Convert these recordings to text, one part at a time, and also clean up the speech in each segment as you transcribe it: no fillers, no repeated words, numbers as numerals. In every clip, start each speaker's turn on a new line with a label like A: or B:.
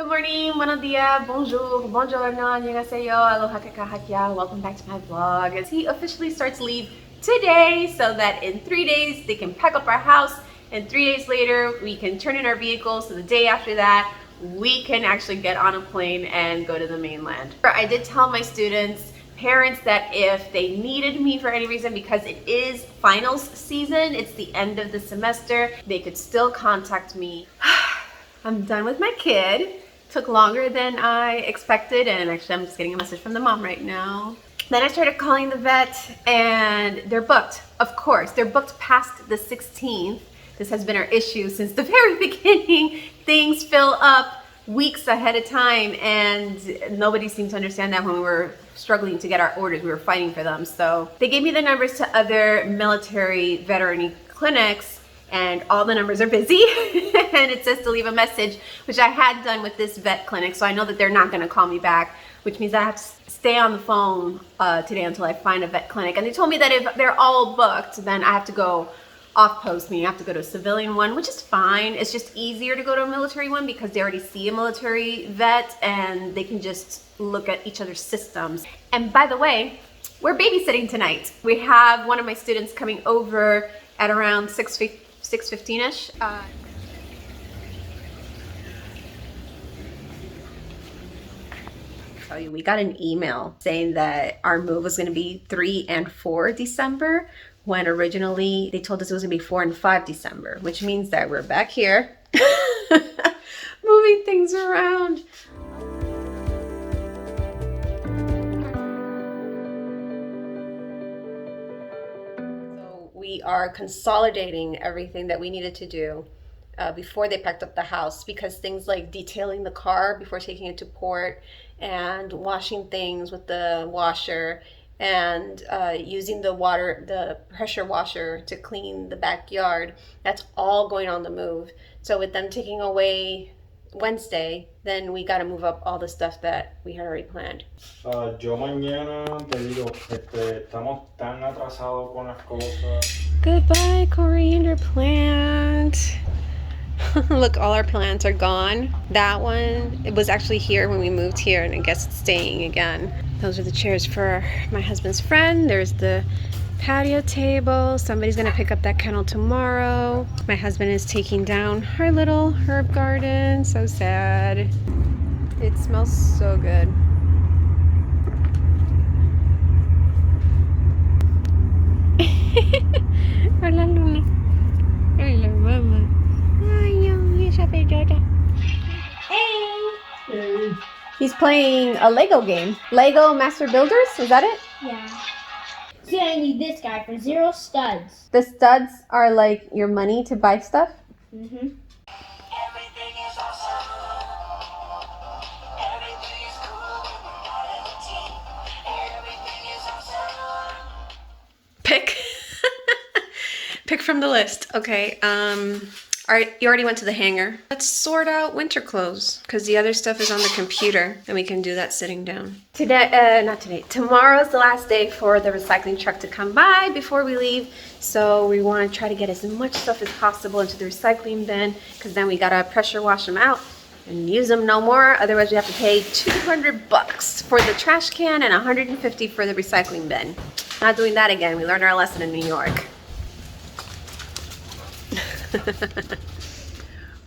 A: Good morning, buenos dias, bonjour, buongiorno, annyeonghaseyo, aloha kakahakya. Welcome back to my vlog. As he officially starts leave today, so that in 3 days they can pack up our house, and 3 days later we can turn in our vehicles. So the day after that, we can actually get on a plane and go to the mainland. I did tell my students, parents, that if they needed me for any reason, because it is finals season, it's the end of the semester, they could still contact me. I'm done with my kid. Took longer than I expected, and actually I'm just getting a message from the mom right now. Then I started calling the vet, and they're booked. Of course, they're booked past the 16th. This has been our issue since the very beginning. Things fill up weeks ahead of time, and nobody seemed to understand that when we were struggling to get our orders. We were fighting for them. So they gave me the numbers to other military veterinary clinics, and all the numbers are busy. And it says to leave a message, which I had done with this vet clinic, so I know that they're not going to call me back, which means I have to stay on the phone today until I find a vet clinic. And they told me that if they're all booked, then I have to go off post, meaning I have to go to a civilian one, which is fine. It's just easier to go to a military one because they already see a military vet and they can just look at each other's systems. And by the way, we're babysitting tonight. We have one of my students coming over at around 6:15ish. We got an email saying that our move was going to be 3 and 4 December, when originally they told us it was going to be 4 and 5 December, which means that we're back here moving things around. So we are consolidating everything that we needed to do before they packed up the house, because things like detailing the car before taking it to port, and washing things with the washer, and using the pressure washer to clean the backyard, that's all going on the move. So with them taking away Wednesday, then we got to move up all the stuff that we had already planned.
B: Yo mañana te digo, estamos tan atrasados con las cosas.
A: Goodbye, coriander plant. Look, all our plants are gone. That one, it was actually here when we moved here, and I guess it's staying again. Those are the chairs for my husband's friend. There's the patio table. Somebody's gonna pick up that kennel tomorrow. My husband is taking down our little herb garden. So sad. It smells so good. Hola, Luna. Hola, mama.
C: Hey!
A: He's playing a Lego game. Lego Master Builders, is that it?
C: Yeah. So I need this guy for 0 studs.
A: The studs are like your money to buy stuff?
C: Mm-hmm.
D: Everything is awesome. Everything is cool when we're part of the team. Everything is awesome.
A: Pick. Pick from the list. Okay, all right, you already went to the hangar. Let's sort out winter clothes, because the other stuff is on the computer, and we can do that sitting down. Today, not today, tomorrow's the last day for the recycling truck to come by before we leave. So we want to try to get as much stuff as possible into the recycling bin, because then we gotta pressure wash them out and use them no more. Otherwise we have to pay $200 for the trash can and $150 for the recycling bin. Not doing that again. We learned our lesson in New York.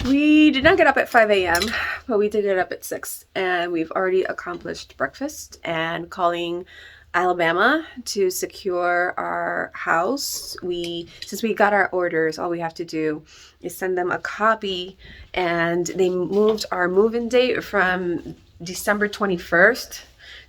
A: We did not get up at 5 a.m., but we did get up at 6, and we've already accomplished breakfast and calling Alabama to secure our house. Since we got our orders, all we have to do is send them a copy, and they moved our move-in date from December 21st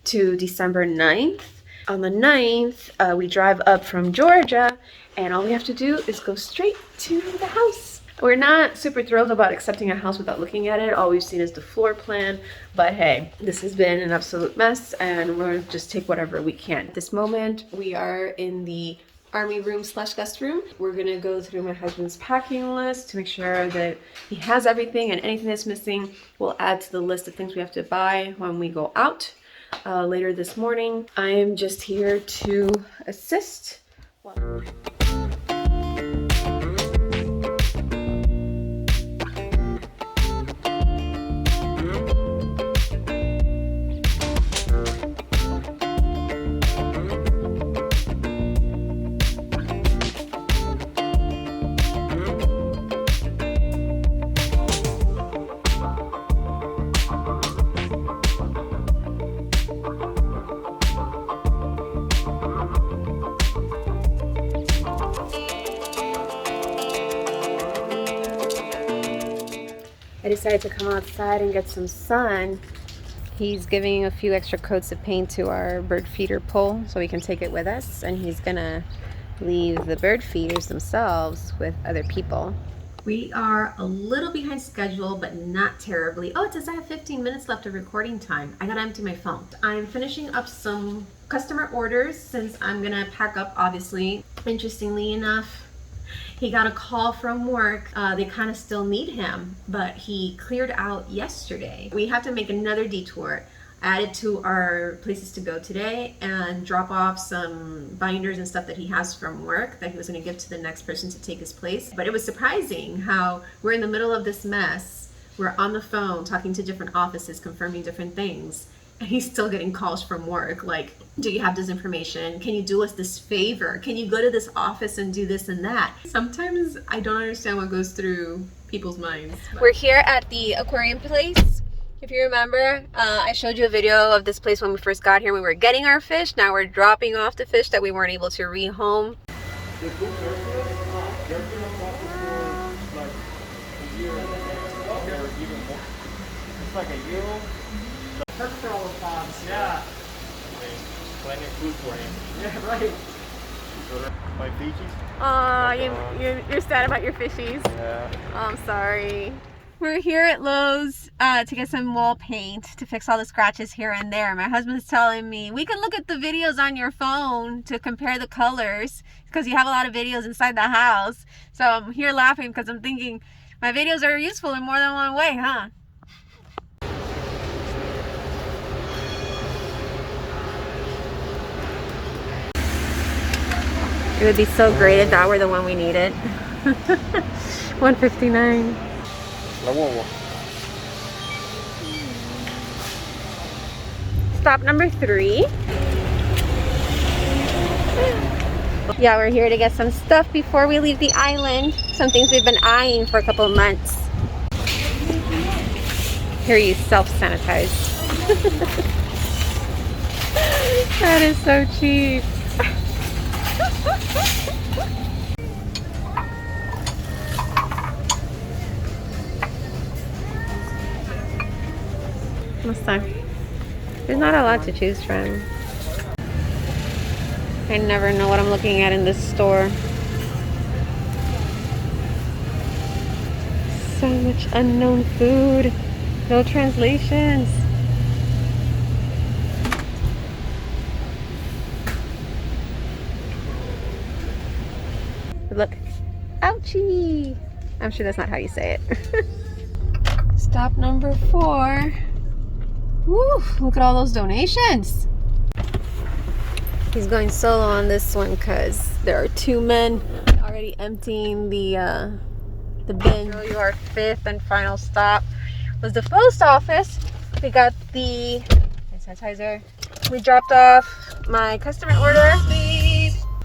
A: to December 9th. On the 9th, we drive up from Georgia, and all we have to do is go straight to the house. We're not super thrilled about accepting a house without looking at it. All we've seen is the floor plan, but hey, this has been an absolute mess, and we're gonna just take whatever we can. At this moment, we are in the army room / guest room. We're gonna go through my husband's packing list to make sure that he has everything, and anything that's missing we'll add to the list of things we have to buy when we go out later this morning. I am just here to assist. decided to come outside and get some sun. He's giving a few extra coats of paint to our bird feeder pole so we can take it with us, and he's gonna leave the bird feeders themselves with other people. We are a little behind schedule, but not terribly. Oh, it says I have 15 minutes left of recording time. I gotta empty my phone. I'm finishing up some customer orders since I'm gonna pack up, obviously. Interestingly enough, he got a call from work. They kind of still need him, but he cleared out yesterday. We have to make another detour, add it to our places to go today, and drop off some binders and stuff that he has from work that he was going to give to the next person to take his place. But it was surprising how we're in the middle of this mess. We're on the phone talking to different offices, confirming different things, and he's still getting calls from work like, do you have this information? Can you do us this favor? Can you go to this office and do this and that? Sometimes I don't understand what goes through people's minds. We're here at the aquarium place. If you remember, I showed you a video of this place when we first got here. We were getting our fish. Now we're dropping off the fish that we weren't able to rehome.
B: It's like a year old. Pectoral ponds, yeah. Plenty of food for him. Yeah, right. My fishies.
A: Aw, you're sad about your fishies.
B: Yeah.
A: Oh, I'm sorry. We're here at Lowe's to get some wall paint to fix all the scratches here and there. My husband's telling me, we can look at the videos on your phone to compare the colors because you have a lot of videos inside the house. So I'm here laughing because I'm thinking my videos are useful in more than one way, huh? It would be so great if that were the one we needed. $159.
B: La guagua.
A: Stop number 3. Yeah, we're here to get some stuff before we leave the island. Some things we've been eyeing for a couple of months. Here you self-sanitize. That is so cheap. What's that? There's not a lot to choose from. I never know what I'm looking at in this store. So much unknown food. No translations. Look. Ouchie! I'm sure that's not how you say it. Stop number 4. Woo! Look at all those donations. He's going solo on this one because there are 2 men already emptying the bin. Show you our 5th and final stop was the post office. We got the sanitizer. We dropped off my customer order.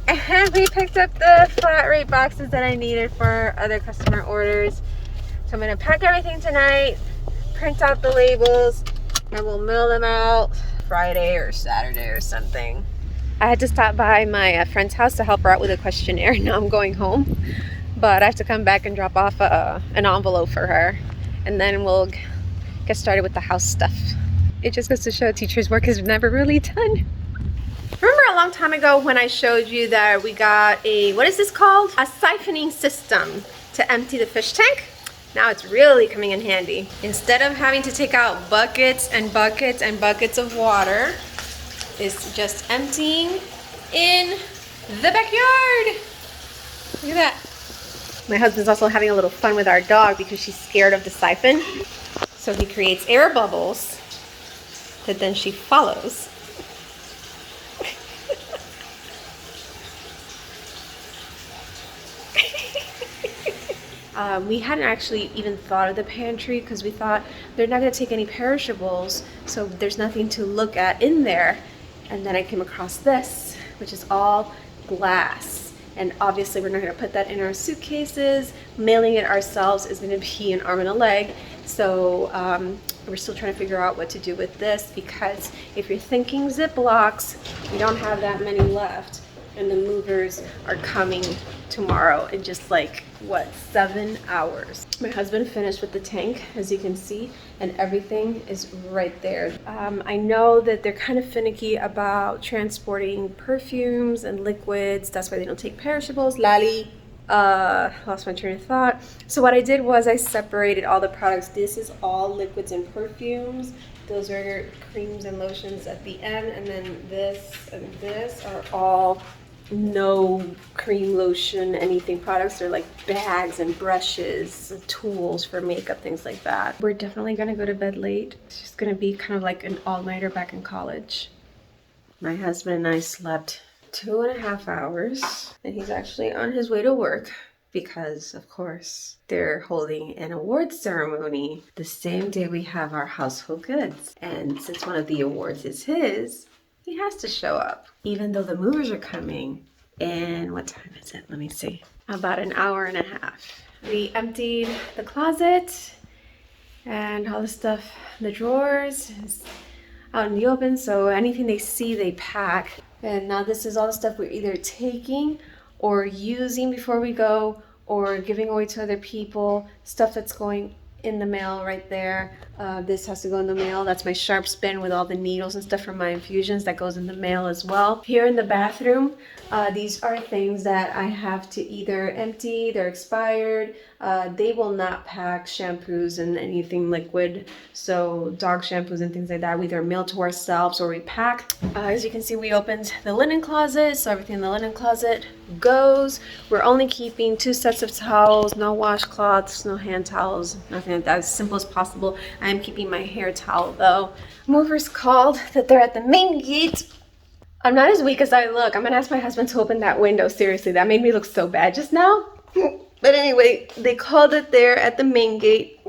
A: And we picked up the flat rate boxes that I needed for other customer orders. So I'm gonna pack everything tonight, print out the labels, and we'll mail them out Friday or Saturday or something. I had to stop by my friend's house to help her out with a questionnaire. Now I'm going home, but I have to come back and drop off an envelope for her, and then we'll get started with the house stuff. It just goes to show teachers' work is never really done. Remember a long time ago when I showed you that we got a, what is this called? A siphoning system to empty the fish tank? Now it's really coming in handy. Instead of having to take out buckets and buckets and buckets of water, it's just emptying in the backyard. Look at that. My husband's also having a little fun with our dog because she's scared of the siphon. So he creates air bubbles that then she follows. We hadn't actually even thought of the pantry because we thought they're not going to take any perishables, so there's nothing to look at in there. And then I came across this, which is all glass. And obviously we're not going to put that in our suitcases. Mailing it ourselves is going to be an arm and a leg. So we're still trying to figure out what to do with this, because if you're thinking Ziplocs, we don't have that many left. and the movers are coming tomorrow in just like, what, 7 hours. My husband finished with the tank, as you can see, and everything is right there. I know that they're kind of finicky about transporting perfumes and liquids. That's why they don't take perishables. Lali, lost my train of thought. So what I did was I separated all the products. This is all liquids and perfumes. Those are creams and lotions at the end, and then this and this are all no cream, lotion, anything products. They're like bags and brushes, tools for makeup, things like that. We're definitely gonna go to bed late. It's just gonna be kind of like an all-nighter back in college. My husband and I slept 2.5 hours, and he's actually on his way to work because, of course, they're holding an awards ceremony the same day we have our household goods. And since one of the awards is his, he has to show up, even though the movers are coming. And what time is it? Let me see. About an hour and a half. We emptied the closet and all the stuff in the drawers is out in the open, so anything they see, they pack. And now this is all the stuff we're either taking or using before we go, or giving away to other people. Stuff that's going in the mail right there. This has to go in the mail. That's my Sharps bin with all the needles and stuff from my infusions. That goes in the mail as well. Here in the bathroom, these are things that I have to either empty. They're expired. They will not pack shampoos and anything liquid. So dog shampoos and things like that, we either mail to ourselves or we pack. As you can see, we opened the linen closet. So everything in the linen closet goes. We're only keeping 2 sets of towels, no washcloths, no hand towels, nothing like that, as simple as possible. I am keeping my hair towel though. Movers called that they're at the main gate. I'm not as weak as I look. I'm gonna ask my husband to open that window. Seriously, that made me look so bad just now. But anyway, they called it there at the main gate.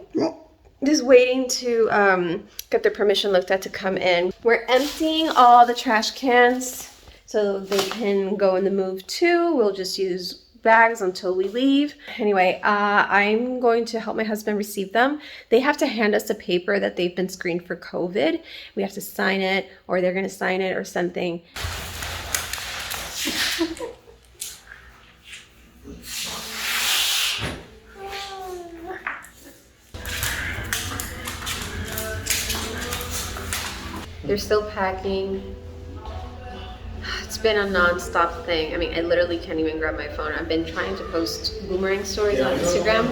A: Just waiting to get their permission looked at to come in. We're emptying all the trash cans so they can go in the move too. We'll just use bags until we leave. Anyway, I'm going to help my husband receive them. They have to hand us a paper that they've been screened for COVID. We have to sign it, or they're gonna sign it or something. They're still packing. It's been a non-stop thing. I mean, I literally can't even grab my phone. I've been trying to post boomerang stories on Instagram.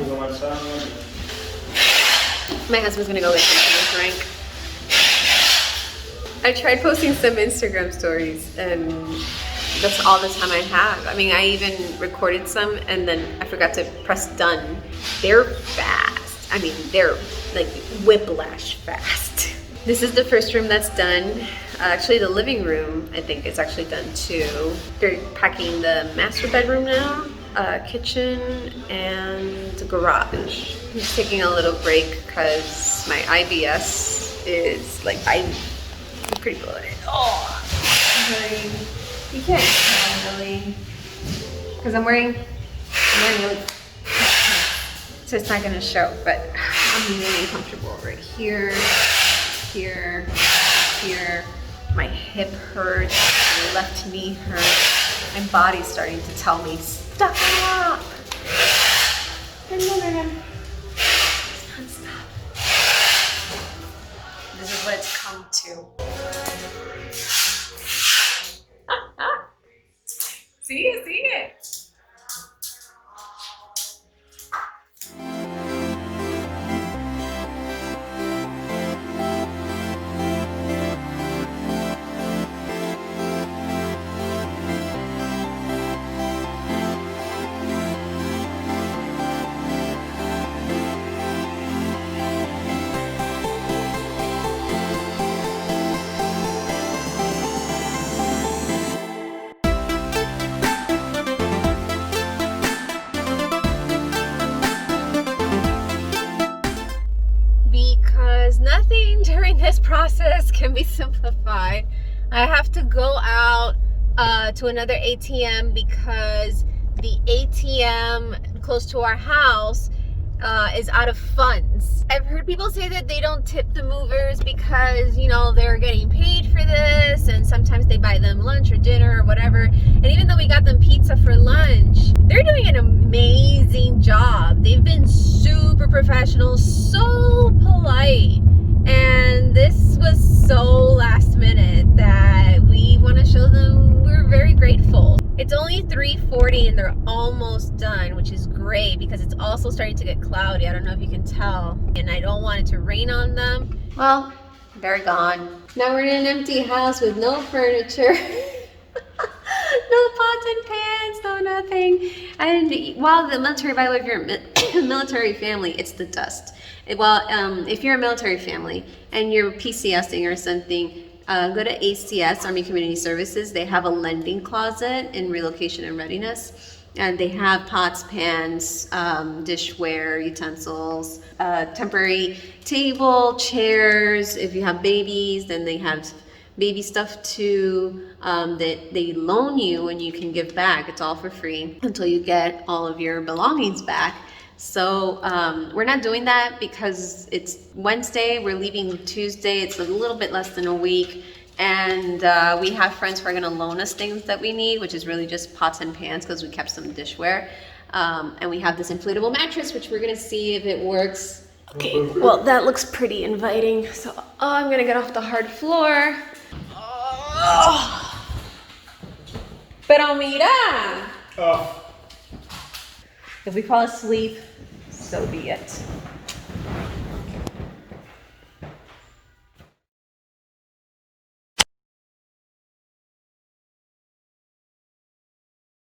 A: My husband's gonna go get something to drink. I tried posting some Instagram stories and that's all the time I have. I mean, I even recorded some and then I forgot to press done. They're fast. I mean, they're like whiplash fast. This is the first room that's done. Actually, the living room, I think, is actually done too. They're packing the master bedroom now, kitchen, and the garage. I'm just taking a little break because my IBS is like, I'm pretty bloated. Oh, you can't tell really, because I'm wearing really, so it's not gonna show, but I'm really uncomfortable right here. Here, here, my hip hurts, my left knee hurts, my body's starting to tell me, stop! Stop. This is what it's come to. See it. Nothing during this process can be simplified. I have to go out to another ATM because the ATM close to our house is out of funds. I've heard people say that they don't tip the movers because, you know, they're getting paid for this, and sometimes they buy them lunch or dinner or whatever. And even though we got them pizza for lunch, they're doing an amazing job. They've been super professional, so polite. And this was so last minute that we want to show them we're very grateful. It's only 3:40 and they're almost done, which is great because it's also starting to get cloudy. I don't know if you can tell. And I don't want it to rain on them. Well, they're gone. Now we're in an empty house with no furniture. No pots and pans, no nothing. And while the military, by the way, if you're a military family, it's the dust. Well, if you're a military family and you're PCSing or something, go to ACS, Army Community Services. They have a lending closet in relocation and readiness. And they have pots, pans, dishware, utensils, temporary table, chairs. If you have babies, then they have baby stuff too, that they loan you and you can give back. It's all for free until you get all of your belongings back. So we're not doing that because it's Wednesday, we're leaving Tuesday, it's a little bit less than a week, and we have friends who are gonna loan us things that we need, which is really just pots and pans because we kept some dishware. And we have this inflatable mattress, which we're gonna see if it works. Okay, well that looks pretty inviting. So I'm gonna get off the hard floor. Oh. Pero mira!
B: Oh.
A: If we fall asleep, so be it.